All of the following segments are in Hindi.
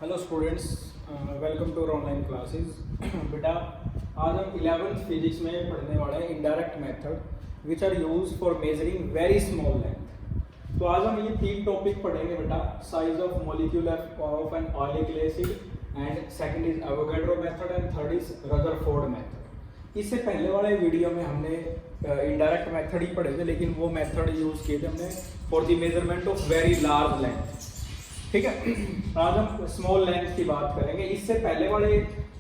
Hello students, welcome to online classes. बेटा आज हम 11th फिजिक्स में पढ़ने वाले हैं indirect method which are use for measuring very small length. तो आज हम ये तीन टॉपिक पढ़ेंगे बेटा, size of molecule of an oleic acid and second is Avogadro method and third is Rutherford method. इससे पहले वाले वीडियो में हमने इनडायरेक्ट मेथड ही पढ़े थे, लेकिन वो मेथड यूज किए थे हमने for the measurement of very large length. ठीक है, आज हम स्मॉल लेंथ की बात करेंगे। इससे पहले वाले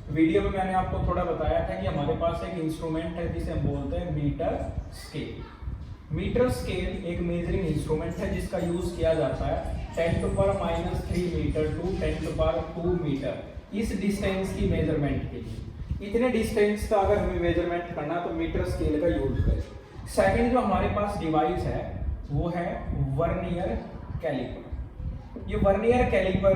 वीडियो में मैंने आपको थोड़ा बताया था कि हमारे पास एक इंस्ट्रूमेंट है जिसे हम बोलते हैं मीटर स्केल। मीटर स्केल एक मेजरिंग इंस्ट्रूमेंट है जिसका यूज किया जाता है 10⁻³ मीटर टू 10⁻² मीटर इस डिस्टेंस की मेजरमेंट के लिए। इतने डिस्टेंस का अगर हमें मेजरमेंट करना तो मीटर स्केल का यूज करें। सेकंड जो हमारे पास डिवाइस है वो है वर्नियर कैलिपर। ये वर्नियर कैलिपर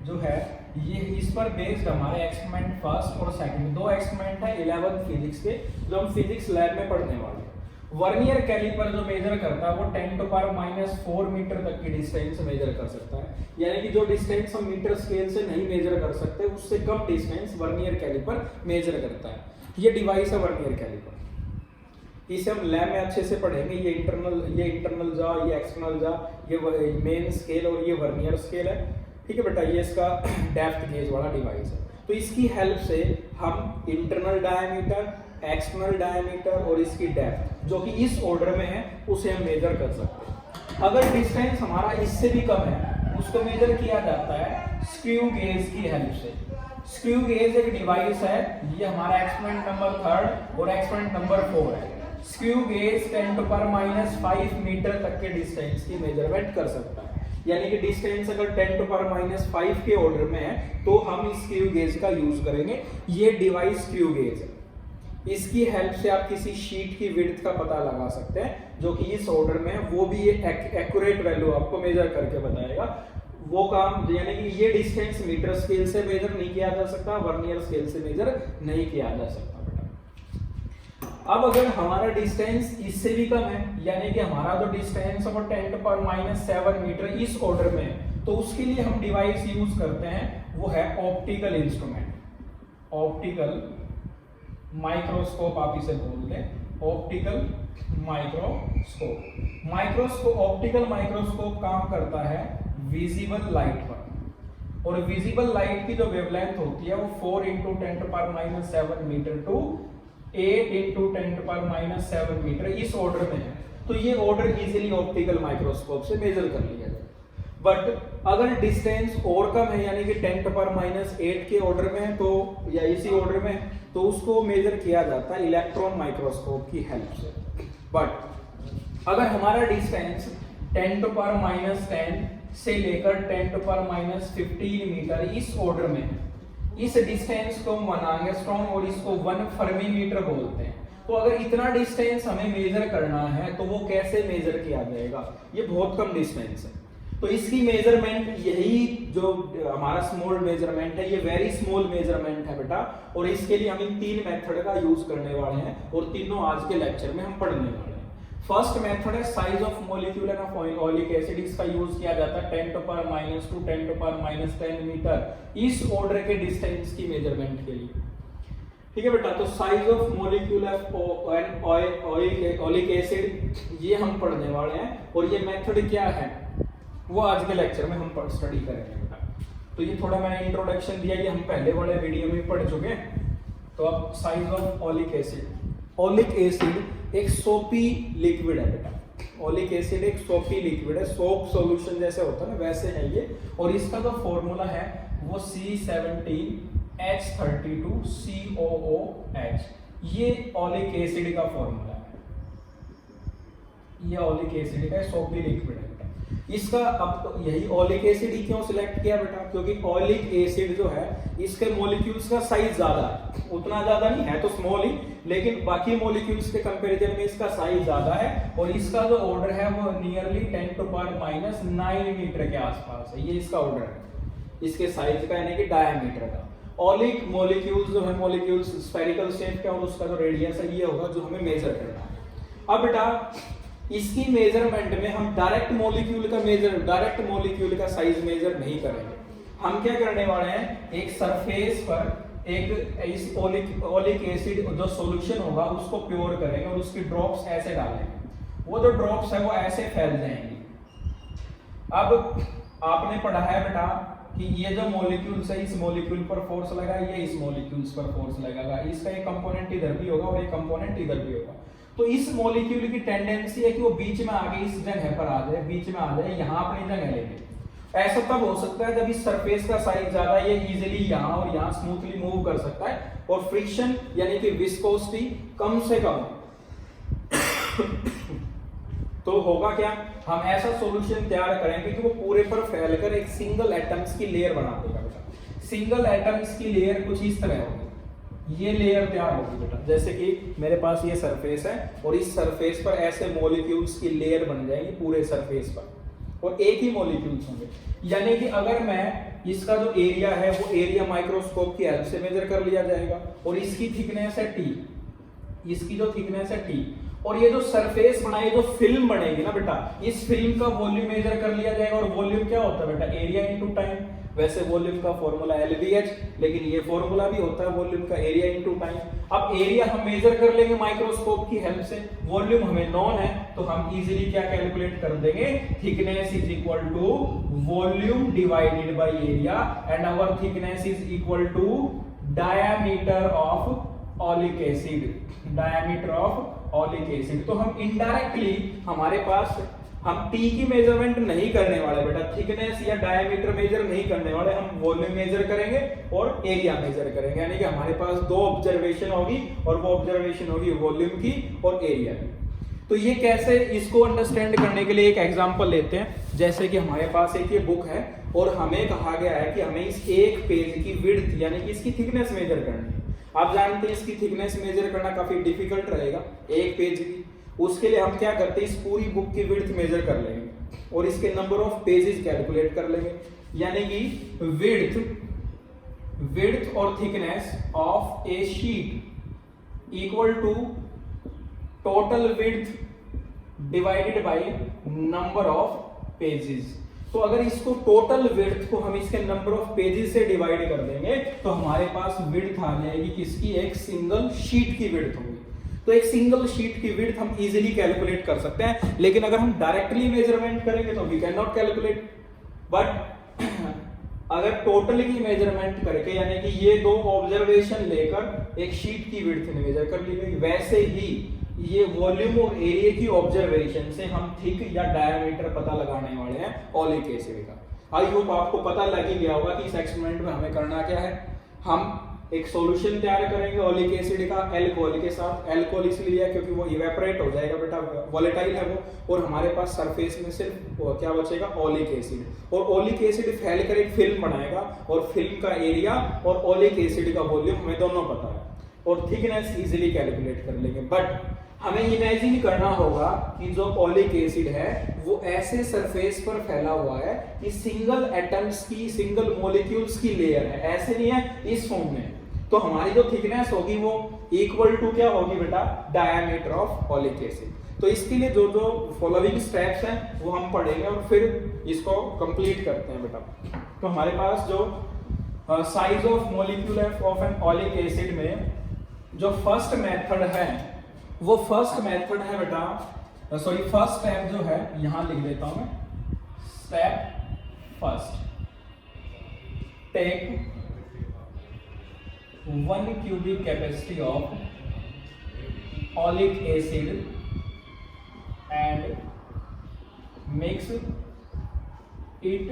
जो है ये इस पर बेस्ड हमारे एक्सपेरिमेंट फर्स्ट और सेकंड दो एक्सपेरिमेंट है 11th फिजिक्स के, जो हम फिजिक्स लैब में पढ़ने वाले हैं। वर्नियर कैलिपर जो मेजर करता है वो 10⁻⁴ मीटर तक की डिस्टेंस मेजर कर सकता है, यानी कि जो डिस्टेंस हम मीटर स्केल से नहीं मेजर कर सकते उससे कम डिस्टेंस वर्नियर कैलिपर मेजर करता है। ये डिवाइस है वर्नियर कैलिपर। इसे हम लैब में अच्छे से पढ़ेंगे। ये इंटरनल जा, ये एक्सटर्नल जा, ये मेन स्केल और ये वर्नियर स्केल है। ठीक है बेटा, ये इसका डेप्थ गेज वाला डिवाइस है। तो इसकी हेल्प से हम इंटरनल डायमीटर, एक्सटर्नल डायमीटर और इसकी डेप्थ जो कि इस ऑर्डर में है उसे हम मेजर कर सकते हैं। अगर डिस्टेंस हमारा इससे भी कम है उसको मेजर किया जाता है स्क्रू गेज की हेल्प से। स्क्रू गेज एक डिवाइस है, ये हमारा एक्सपेरिमेंट नंबर 3 और एक्सपेरिमेंट नंबर 4 है। स्क्रू गेज 10⁻⁵ मीटर तक के डिस्टेंस की मेजरमेंट कर सकता है, यानी कि डिस्टेंस अगर 10⁻⁵ के ऑर्डर में है तो हम इस स्क्रू गेज का यूज करेंगे। ये डिवाइस स्क्रू गेज है। इसकी हेल्प से आप किसी शीट की विड्थ का पता लगा सकते हैं जो कि इस ऑर्डर में है, वो भी ये एक्यूरेट वैल्यू आपको मेजर करके बताएगा। वो काम यानी कि ये डिस्टेंस मीटर स्केल से मेजर नहीं किया जा सकता, वर्नियर स्केल से मेजर नहीं किया जा सकता। अब अगर हमारा डिस्टेंस इससे भी कम है, यानी कि हमारा जो डिस्टेंस है वो 10⁻⁷ मीटर इस ऑर्डर में है, तो उसके लिए हम डिवाइस यूज करते हैं वो है ऑप्टिकल इंस्ट्रूमेंट, ऑप्टिकल माइक्रोस्कोप आप इसे बोल दें, ऑप्टिकल माइक्रोस्कोप। ऑप्टिकल माइक्रोस्कोप काम करता है विजिबल लाइट पर, और विजिबल लाइट की जो वेवलेंथ होती है वो 4 × 10⁻⁷ मीटर टू 8 × 10⁻⁷ मीटर इस ऑर्डर में है। तो ये ऑर्डर इजीली ऑप्टिकल माइक्रोस्कोप से मेजर कर लिया जाए। बट अगर डिस्टेंस और कम है, यानी कि 10⁻⁸ के ऑर्डर में है तो या इसी ऑर्डर में है, तो उसको मेजर किया जाता है इलेक्ट्रॉन माइक्रोस्कोप की हेल्प से। बट अगर हमारा डिस्टेंस 10⁻⁻10 से लेकर 10⁻⁻15 मीटर इस ऑर्डर में है, इस डिस्टेंस को 1 एंगस्ट्रॉम और इसको 1 फर्मी मीटर बोलते हैं। तो अगर इतना डिस्टेंस हमें मेजर करना है तो वो कैसे मेजर किया जाएगा? ये बहुत कम डिस्टेंस है, तो इसकी मेजरमेंट यही जो हमारा स्मॉल मेजरमेंट है, ये वेरी स्मॉल मेजरमेंट है बेटा। और इसके लिए हम इन तीन मेथड का यूज करने वाले हैं और तीनों आज के लेक्चर में हम पढ़ने वाले हैं। फर्स्ट मेथड है size of molecule of oleic acid. इसका यूज किया जाता है 10⁻⁻2 10⁻⁻10 मीटर इस ऑर्डर के डिस्टेंस की मेजरमेंट के लिए। ठीक है बेटा, तो size of molecule of oleic acid ये हम पढ़ने वाले हैं, और ये मेथड क्या है वो आज के लेक्चर में हम स्टडी करेंगे बेटा। तो ये थोड़ा मैंने इंट्रोडक्शन दिया, ये हम पहले वाले वीडियो में पढ़ चुके हैं। तो अब size of oleic acid. Oleic acid एक सोपी लिक्विड है बेटा। ऑयलिक एसिड एक सोपी लिक्विड है, सोप सॉल्यूशन जैसे होता है ना वैसे है ये। और इसका जो फॉर्मूला है वो C17H32COOH, ये ऑयलिक एसिड का फॉर्मूला है। ये ऑयलिक एसिड का सोपी लिक्विड है बेटा। इसका अब तो यही ऑयलिक एसिड ही क्यों सिलेक्ट किया बेटा? क्योंकि ऑयलिक एसिड जो है इसके मॉलिक्यूल्स का साइज ज्यादा है, उतना ज्यादा नहीं है तो स्मॉल ही, लेकिन बाकी मॉलिक्यूल्स के कंपैरिजन में इसका साइज ज्यादा है। और इसका जो ऑर्डर है वो नियरली 10⁻⁹ मीटर के आसपास है। ये इसका ऑर्डर है इसके साइज का, यानी कि डायमीटर का। ऑयलिक मॉलिक्यूल्स जो है मॉलिक्यूल्स स्फेरिकल शेप के, और उसका जो रेडियस है ये होगा जो हमें मेजर करना है। अब बेटा इसकी मेजरमेंट में हम डायरेक्ट मॉलिक्यूल का साइज मेजर नहीं करेंगे, हम क्या करने वाले हैं, एक सरफेस पर एक इस ओलिक एसिड जो सॉल्यूशन होगा उसको प्योर करेंगे और उसकी ड्रॉप्स ऐसे डालेंगे, वो जो ड्रॉप्स है वो ऐसे फैल जाएंगी। अब आपने पढ़ा है बेटा कि ये जो मॉलिक्यूल्स है, इस मॉलिक्यूल पर फोर्स लगा, ये इस मॉलिक्यूल्स पर फोर्स लगेगा, इसका एक कंपोनेंट इधर भी होगा और एक कंपोनेंट इधर भी होगा। तो इस मॉलिक्यूल की टेंडेंसी है कि वो बीच में आगे इस जगह पर आ जाए, बीच में आ जाए, यहाँ अपनी जगह लेंगे। ऐसा तब हो सकता है जब इस सरफेस का साइज ज्यादा, ये इजीली यहाँ और यहाँ स्मूथली मूव कर सकता है और फ्रिक्शन यानी कि विस्कोसिटी कम से कम। तो होगा क्या, हम ऐसा सॉल्यूशन तैयार करेंगे कि वो पूरे पर फैलकर एक सिंगल एटम्स की लेयर बना देगा बेटा। सिंगल एटम्स की लेयर कुछ इस तरह होगी, ये लेयर तैयार होगी बेटा। जैसे कि मेरे पास ये सरफेस है और इस सरफेस पर ऐसे मॉलिक्यूल्स की लेयर बन जाएगी पूरे सरफेस पर, और एक ही मॉलिक्यूल्स होंगे। यानी कि अगर मैं इसका जो एरिया है वो एरिया माइक्रोस्कोप की हेल्प से मेजर कर लिया जाएगा, और इसकी थिकनेस है टी, इसकी जो थिकनेस है टी, और ये जो सरफेस बनाई, जो फिल्म बनेगी ना बेटा, इस फिल्म का वॉल्यूम मेजर कर लिया जाएगा। और वॉल्यूम क्या होता है बेटा, एरिया इनटू टाइम। वैसे वॉल्यूम का फॉर्मूला LVH, लेकिन ये फॉर्मूला भी होता है वॉल्यूम का, एरिया इनटू टाइम। अब एरिया हम मेजर कर लेंगे माइक्रोस्कोप की हेल्प से, वॉल्यूम हमें नॉन है, तो हम इजीली क्या कैलकुलेट कर देंगे, thickness is equal to volume divided by area, and our thickness is equal to diameter of oleic acid, diameter of oleic acid. तो हम इनडायरेक्टली हमारे पास हम T की मेजरमेंट नहीं करने वाले बेटा, थिकनेस या डायमीटर मेजर नहीं करने वाले, हम वॉल्यूम मेजर करेंगे और एरिया मेजर करेंगे। यानी कि हमारे पास दो ऑब्जर्वेशन होगी, और वो ऑब्जर्वेशन होगी वॉल्यूम की और एरिया की। तो ये कैसे, इसको अंडरस्टैंड करने के लिए एक एग्जांपल लेते हैं। जैसे कि हमारे पास एक ये बुक है और हमें कहा गया है कि हमें इस एक पेज की विड्थ यानी कि इसकी थिकनेस मेजर करनी है। आप जानते हैं इसकी थिकनेस मेजर करना काफी डिफिकल्ट रहेगा एक पेज की। उसके लिए हम क्या करते हैं, इस पूरी बुक की विड्थ मेजर कर लेंगे और इसके नंबर ऑफ पेजेस कैलकुलेट कर लेंगे। यानी कि विड्थ और thickness of a sheet equal to total width divided by number of pages. तो अगर इसको टोटल विड्थ को हम इसके नंबर ऑफ पेजेस से डिवाइड कर देंगे तो हमारे पास विड्थ आ जाएगी किसकी, एक सिंगल शीट की विड्थ होगी। तो एक सिंगल शीट की विड्थ हम इजीली कैलकुलेट कर सकते हैं, लेकिन अगर हम डायरेक्टली मेजरमेंट करेंगे तो we can not calculate. But अगर टोटल की मेजरमेंट करके, यानी कि ये दो ऑब्जर्वेशन लेकर एक शीट की विड्थ मेजर कर ली गई, वैसे ही ये वॉल्यूम और एरिया की ऑब्जर्वेशन से हम थिक या डायमीटर पता लगाने वाले हैं ओलिक एसिड का। आई होप आपको पता लग ही गया होगा कि इस एक्सपेरिमेंट में हमें करना क्या है। हम एक सॉल्यूशन तैयार करेंगे ओलिक एसिड का एल्कोहल के साथ। एल्कोहल इसलिए है क्योंकि वो इवेपोरेट हो जाएगा बेटा, वोलेटाइल है वो, और हमारे पास सरफेस में सिर्फ क्या बचेगा, ओलिक एसिड। और ओलिक एसिड फैलकर एक फिल्म बनाएगा, और फिल्म का एरिया और ओलिक एसिड का वॉल्यूम हमें दोनों पता है, और थिकनेस इजीली कैलकुलेट कर लेंगे। बट हमें इमेजिन करना होगा कि जो ओलिक एसिड है वो ऐसे सरफेस पर फैला हुआ है कि सिंगल एटम्स की, सिंगल मॉलिक्यूल्स की लेयर है, ऐसे नहीं है इस फॉर्म में। तो हमारी जो थिकनेस होगी वो इक्वल टू क्या होगी बेटा, डायमीटर ऑफ ओलिक एसिड। तो इसके लिए जो जो फॉलोइंग स्टेप्स हैं वो हम पढ़ेंगे और फिर इसको कंप्लीट करते हैं बेटा। तो हमारे पास जो size of molecule of an oleic acid में जो फर्स्ट मेथड है, वो फर्स्ट मेथड है बेटा, सॉरी फर्स्ट स्टेप जो है यहां लिख देता हूं मैं, step first, take 1 cubic capacity of oleic acid and mix it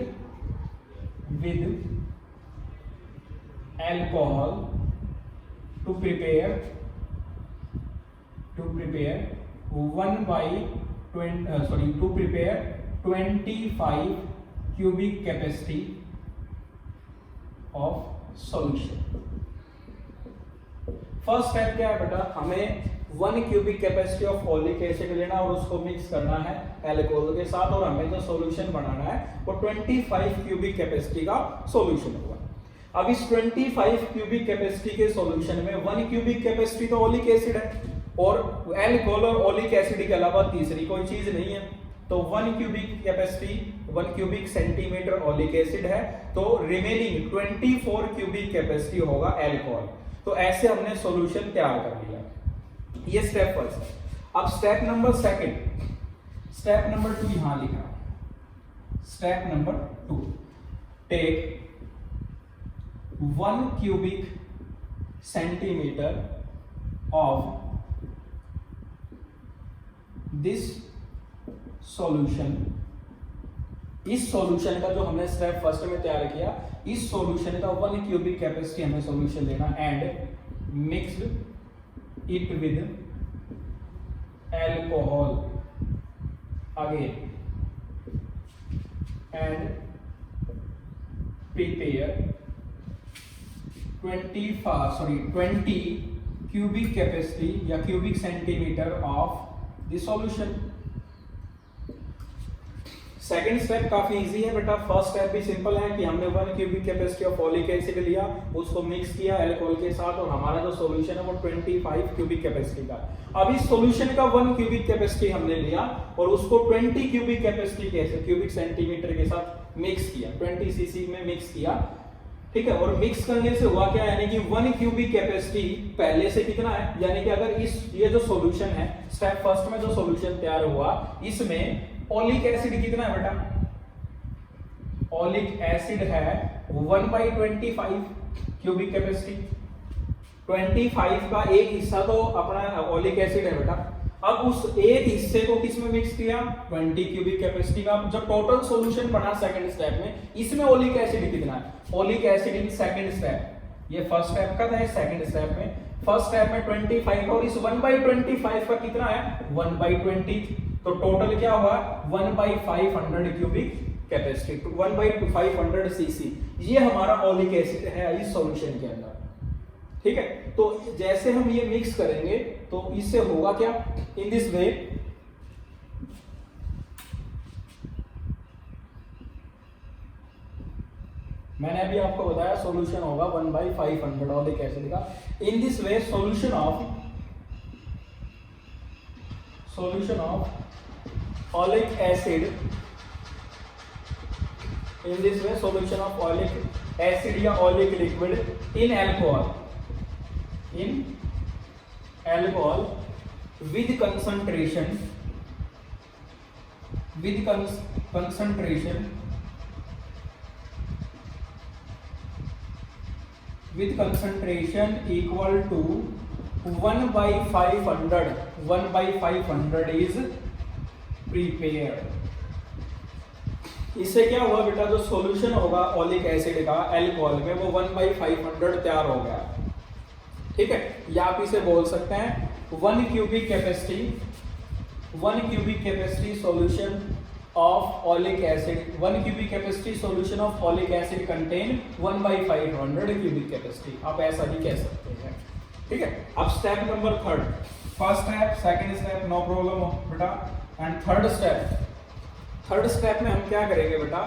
with alcohol to prepare 25 cubic capacity of solution। First step क्या है बेटा, हमें 1 cubic capacity of oleic acid लेना और उसको मिक्स करना है एल्कोहल के साथ, और हमें जो सॉल्यूशन बनाना है वो 25 क्यूबिक कैपेसिटी का सॉल्यूशन होगा। अब इस 25 क्यूबिक कैपेसिटी के सॉल्यूशन में 1 क्यूबिक कैपेसिटी तो ओलिक एसिड है, और एल्कोहल और ओलिक एसिड के अलावा तीसरी कोई चीज नहीं है। तो 1 cubic capacity 1 cubic centimetre oleic acid है, तो रिमेनिंग 24 क्यूबिक कैपेसिटी होगा अल्कोहल। तो ऐसे हमने सॉल्यूशन तैयार कर लिया। ये स्टेप फर्स्ट है। अब step number second, step number 2 यहां लिखा। Step number 2, take 1 cubic centimetre of this solution. इस सॉल्यूशन का जो हमने स्टेप फर्स्ट में तैयार किया, इस सॉल्यूशन का 1 क्यूबिक कैपेसिटी हमें सॉल्यूशन लेना and mixed it with alcohol again and prepare 20 cubic capacity या cubic centimetre of the solution. Second step काफी इजी है बेटा। फर्स्ट स्टेप भी सिंपल है कि हमने 1 cubic capacity of oleic acid लिया, उसको मिक्स किया अल्कोहल के साथ, और हमारा जो सॉल्यूशन है वो 25 क्यूबिक कैपेसिटी का। अब इस सॉल्यूशन का 1 क्यूबिक कैपेसिटी हमने लिया और उसको 20 क्यूबिक कैपेसिटी के क्यूबिक सेंटीमीटर के साथ मिक्स किया, 20 सीसी में मिक्स किया, ठीक है। और मिक्स करने से हुआ क्या, यानी कि 1 क्यूबिक कैपेसिटी पहले से कितना है, यानी कि अगर ये जो सॉल्यूशन है, स्टेप फर्स्ट में जो सॉल्यूशन तैयार हुआ, इसमें ओलिक एसिड कितना है बेटा, ओलिक एसिड है 1/25 क्यूबिक कैपेसिटी। 25 का एक हिस्सा तो अपना ओलिक एसिड है बेटा। अब उस एक हिस्से को किस में मिक्स किया, 20 क्यूबिक कैपेसिटी का। जब टोटल सॉल्यूशन बना सेकंड स्टेप में, इसमें ओलिक एसिड कितना है, oleic acid in second step, ये फर्स्ट स्टेप का था, सेकंड स्टेप में, फर्स्ट स्टेप में 25 और इस 1/25 का कितना है 1/20, तो टोटल क्या हुआ 1/500 क्यूबिक कैपेसिटी, 1/500 सीसी। ये हमारा ओलिक एसिड है इस सॉल्यूशन के अंदर, ठीक है। तो जैसे हम ये मिक्स करेंगे तो इससे होगा क्या, इन दिस वे मैंने अभी आपको बताया सॉल्यूशन होगा 1/500 ओलिक एसिड का। In this way solution of oleic acid, in this way solution of oleic acid या oleic liquid in alcohol with concentration equal to 1/500 is prepared। इससे क्या हुआ बेटा, जो सॉल्यूशन होगा ओलिक एसिड का अल्कोहल में वो 1/500 तैयार हो गया, ठीक है। या आप इसे बोल सकते हैं 1 cubic capacity solution of oleic acid, 1 cubic capacity solution of oleic acid contain 1/500 cubic capacity, आप ऐसा भी कह सकते हैं, ठीक है। अब step number 3, first step, second step, no problem बेटा, एंड थर्ड स्टेप में हम क्या करेंगे बेटा,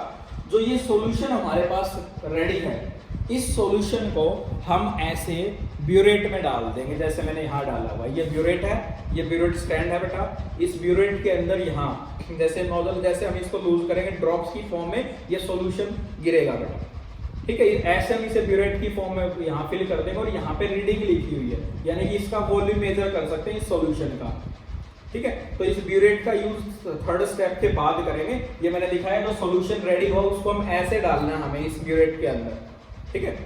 जो ये सॉल्यूशन हमारे पास रेडी है, इस सॉल्यूशन को हम ऐसे ब्यूरेट में डाल देंगे, जैसे मैंने यहाँ डाला हुआ, ये ब्यूरेट है, ये ब्यूरेट स्टैंड है बेटा। इस ब्यूरेट के अंदर यहाँ जैसे नोजल, जैसे हम इसको लूज करेंगे ड्रॉप्स की फॉर्म में ये सॉल्यूशन गिरेगा बेटा, ठीक है। ऐसे हम इसे ब्यूरेट की फॉर्म में यहाँ फिल कर देंगे और यहाँ पे रीडिंग लिखी हुई है, यानी कि इसका वॉल्यूम मेजर कर सकते हैं इस सॉल्यूशन का, ठीक है। तो इस ब्यूरेट का यूज थर्ड स्टेप के बाद करेंगे। ये मैंने लिखा है, जो सॉल्यूशन रेडी हो उसको हम ऐसे डालना है हमें इस ब्यूरेट के अंदर, ठीक है।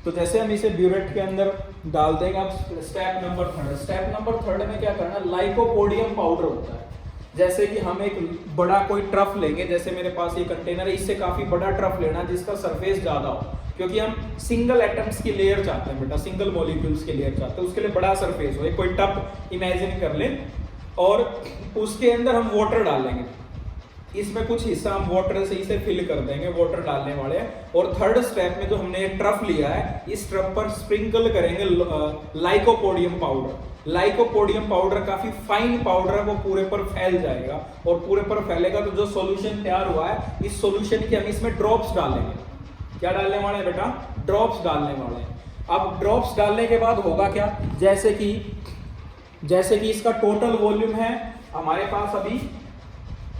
तो जैसे हम इसे ब्यूरेट के अंदर डाल देंगे। अब स्टेप नंबर थर्ड में क्या करना, लाइकोपोडियम पाउडर होता है। जैसे कि हम एक बड़ा कोई ट्रफ लेंगे, जैसे मेरे पास ये कंटेनर है, इससे काफी बड़ा ट्रफ लेना जिसका सरफेस ज्यादा हो, क्योंकि हम सिंगल एटम्स की लेयर चाहते हैं बेटा, सिंगल मॉलिक्यूल्स की लेयर चाहते हैं, उसके लिए बड़ा सरफेस हो। एक कोई टब इमेजिन कर लें और उसके अंदर हम वाटर डालेंगे, इसमें कुछ हिस्सा हम वाटर से इसे फिल कर देंगे, वाटर डालने वाले हैं। और थर्ड स्टेप में जो हमने एक ट्रफ लिया है, इस ट्रफ पर स्प्रिंकल करेंगे लाइकोपोडियम पाउडर। लाइकोपोडियम पाउडर काफी फाइन पाउडर है, वो पूरे पर फैल जाएगा, और पूरे पर फैलेगा तो जो सॉल्यूशन तैयार हुआ है, इस सॉल्यूशन के हम इसमें ड्रॉप्स डालेंगे। क्या डालने वाले हैं बेटा, ड्रॉप्स डालने वाले हैं। अब ड्रॉप्स डालने के बाद होगा क्या, जैसे कि इसका टोटल वॉल्यूम है हमारे पास अभी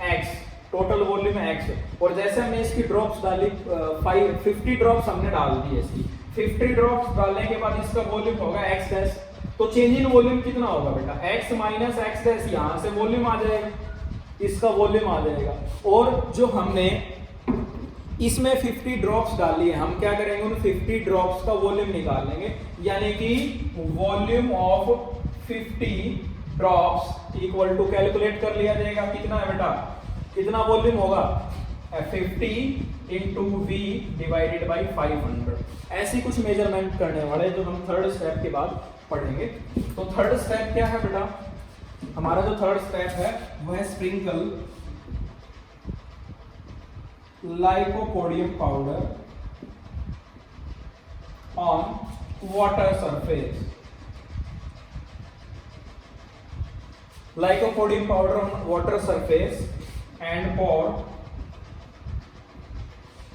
x, टोटल वॉल्यूम है x। और जैसे हमने इसकी ड्रॉप्स डाली 50 ड्रॉप्स हमने डाल दी इसकी, 50 ड्रॉप्स डालने के बाद इसका वॉल्यूम होगा x डैश। तो चेंज इन वॉल्यूम कितना होगा बेटा, x माइनस x डैश, यहाँ से वॉल्यूम आ जाएगा, इसका वॉल्यूम आ जाएगा। और जो हमने इसमें 50 ड्रॉप्स डाली है, हम क्या करेंगे, उन 50 ड्रॉप्स का वॉल्यूम निकाल लेंगे, यानी कि volume of 50 drops equal to calculate कर लिया जाएगा, कितना है बेटा, कितना वॉल्यूम होगा, 50 इंटू वी डिवाइडेड बाई 500। ऐसी कुछ मेजरमेंट करने वाले जो हम थर्ड स्टेप के बाद पढ़ेंगे। तो थर्ड स्टेप क्या है बेटा, हमारा जो थर्ड स्टेप है वो है sprinkle lycopodium powder on water surface. Lycopodium powder on water surface and pour.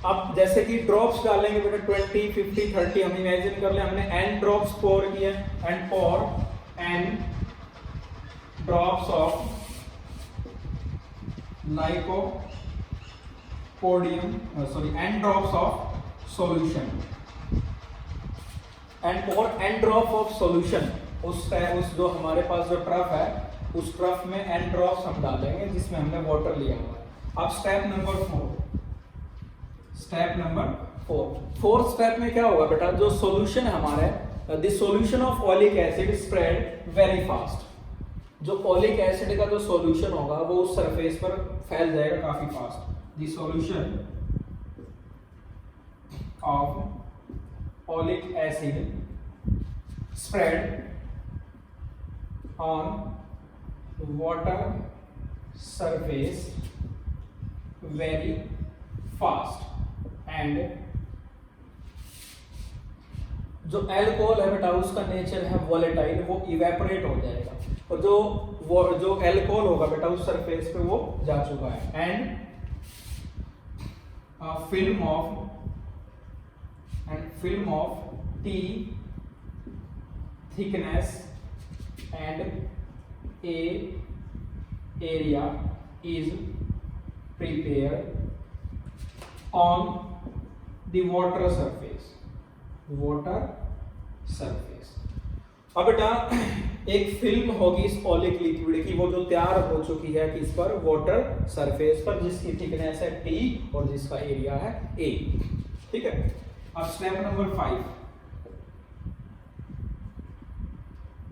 अब जैसे कि ड्रॉप्स डालेंगे बेटा 20, 50, 30, हम इमेजिन कर ले हमने n ड्रॉप्स पोर किए, and pour n drops of n drops of solution, and pour n drop of solution. उस जो हमारे पास जो ट्रफ है, उस ट्रफ में n ड्रॉप्स हम डालेंगे जिसमें हमने वाटर लिया हुआ है। अब स्टेप नंबर 4, फोर्थ स्टेप में क्या होगा बेटा, जो सॉल्यूशन है हमारे, the solution of oleic acid spread very fast. जो ओलिक एसिड का जो सॉल्यूशन होगा वो उस सरफेस पर फैल जाएगा काफी fast. The solution of oleic acid spread on water surface very fast, and जो एल्कोहल है बेटा उसका नेचर है वोलेटाइल, वो इवेपोरेट हो जाएगा, और जो एल्कोहल होगा बेटा उस सरफेस पे वो जा चुका है। And film of T thickness and A area is prepared on the water surface. अब बेटा एक फिल्म होगी इस ओलिक लिक्विड की, वो जो तैयार हो चुकी है किस पर, वाटर सरफेस पर, जिसकी थिकनेस है T और जिसका एरिया है A। ठीक है। अब स्टेप नंबर 5,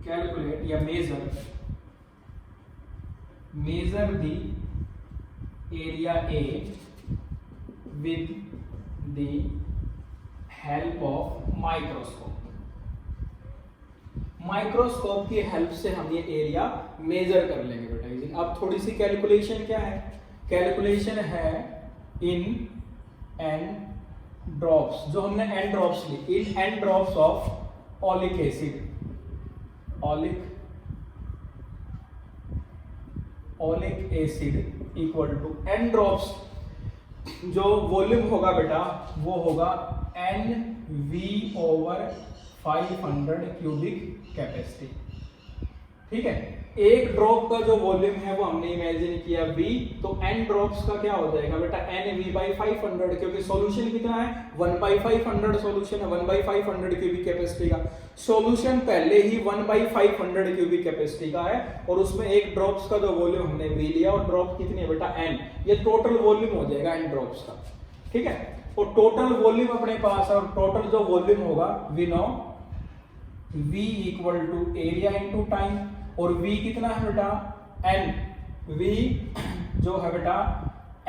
कैलकुलेट या measure the area A with the help of microscope की हेल्प से हम ये एरिया मेजर कर लेंगे बेटा। अब थोड़ी सी कैलकुलेशन क्या है, कैलकुलेशन है इन एन ड्रॉप्स, जो हमने एन ड्रॉप्स ली, in N drops of oleic acid, oleic acid equal to N drops. जो वॉल्यूम होगा बेटा वो होगा NV/500 क्यूबिक कैपेसिटी। ठीक है, एक ड्रॉप का जो वॉल्यूम है वो हमने इमेजिन किया V, तो n ड्रॉप्स का क्या हो जाएगा बेटा NV/500, क्योंकि सॉल्यूशन कितना है 1/500 सॉल्यूशन है, 1/500 क्यूबिक कैपेसिटी का सॉल्यूशन पहले ही 1/500 क्यूबिक कैपेसिटी का है, और उसमें एक ड्रॉप्स का जो वॉल्यूम हमने V लिया, और ड्रॉप कितनी है बेटा n, ये टोटल वॉल्यूम हो जाएगा n ड्रॉप्स का। ठीक है, और टोटल वॉल्यूम अपने पास है, और टोटल जो वॉल्यूम होगा we know V equal to area into time, और V कितना है बेटा n, V जो है बेटा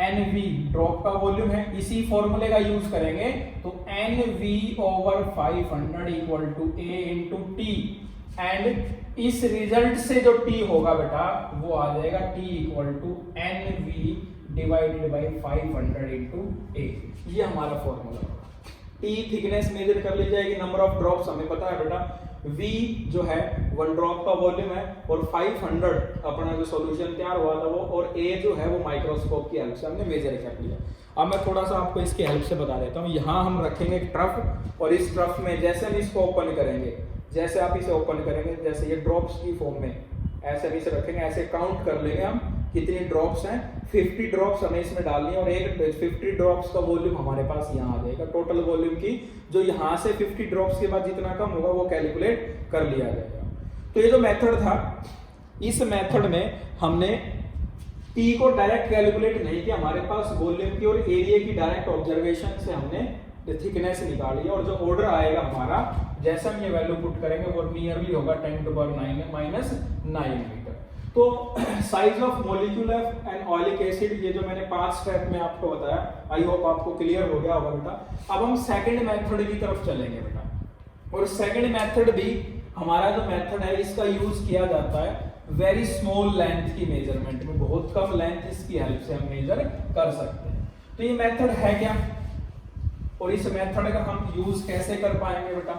NV ड्रॉप का वॉल्यूम है, इसी फॉर्मूले का यूज करेंगे तो NV/500 equal to A into T, and इस रिजल्ट से जो T होगा बेटा वो आ जाएगा T equal to NV divided by 500 into A। ये हमारा फॉर्मूला होगा। T थिकनेस मेजर कर ली जाएगी, नंबर ऑफ ड्रॉप्स हमें पता है बेटा, V जो है 1 ड्रॉप का वॉल्यूम है, और 500 अपना जो सॉल्यूशन तैयार हुआ था वो, और A जो है वो माइक्रोस्कोप की हेल्प से हमने मेजर कर लिया। अब मैं थोड़ा सा आपको इसकी हेल्प से बता देता हूँ। यहाँ हम रखेंगे एक ट्रफ, और इस ट्रफ में जैसे हम इसको ओपन करेंगे, जैसे आप इसे ओपन करेंगे, जैसे ये ड्रॉप्स की फॉर्म में ऐसे हम इसे रखेंगे, ऐसे काउंट कर लेंगे हम कितनी ड्रॉप्स हैं, 50 ड्रॉप्स हमें इसमें डालनी है और एक 50 ड्रॉप्स का वॉल्यूम हमारे पास यहाँ आ जाएगा। टोटल वॉल्यूम की जो यहाँ से 50 ड्रॉप्स के बाद जितना कम होगा वो कैलकुलेट कर लिया जाएगा। तो ये जो मेथड था, इस मेथड में हमने P को डायरेक्ट कैलकुलेट नहीं किया, हमारे पास वॉल्यूम की और एरिया की डायरेक्ट ऑब्जर्वेशन से हमने थिकनेस निकाली और जो ऑर्डर आएगा हमारा, जैसे हम ये वैल्यू पुट करेंगे वो नियरली होगा 10⁻⁹ मीटर। तो size of molecule of an oleic acid, ये जो मैंने 5 स्टेप में आपको बताया, आई होप आपको क्लियर हो गया होगा बेटा। अब हम सेकंड मेथड की तरफ चलेंगे बेटा, और सेकंड मेथड भी हमारा जो मेथड है इसका यूज किया जाता है वेरी स्मॉल लेंथ की मेजरमेंट में, बहुत कम लेंथ इसकी हेल्प से हम मेजर कर सकते हैं। तो ये मेथड है क्या और इस मेथड का हम यूज कैसे कर पाएंगे बेटा?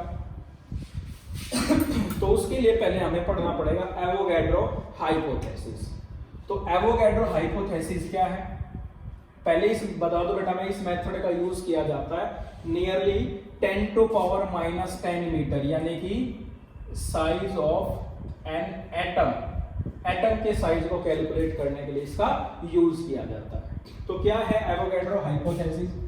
तो उसके लिए पहले हमें पढ़ना पड़ेगा एवोगैड्रो हाइपोथेसिस। तो एवोगैड्रो हाइपोथेसिस क्या है, पहले इस बता दो बेटा। मैं इस मेथड का यूज किया जाता है नियरली 10⁻⁻10 मीटर, यानी कि size of an atom, atom के साइज को कैलकुलेट करने के लिए इसका यूज किया जाता है। तो क्या है एवोगैड्रो हाइपोथेसिस?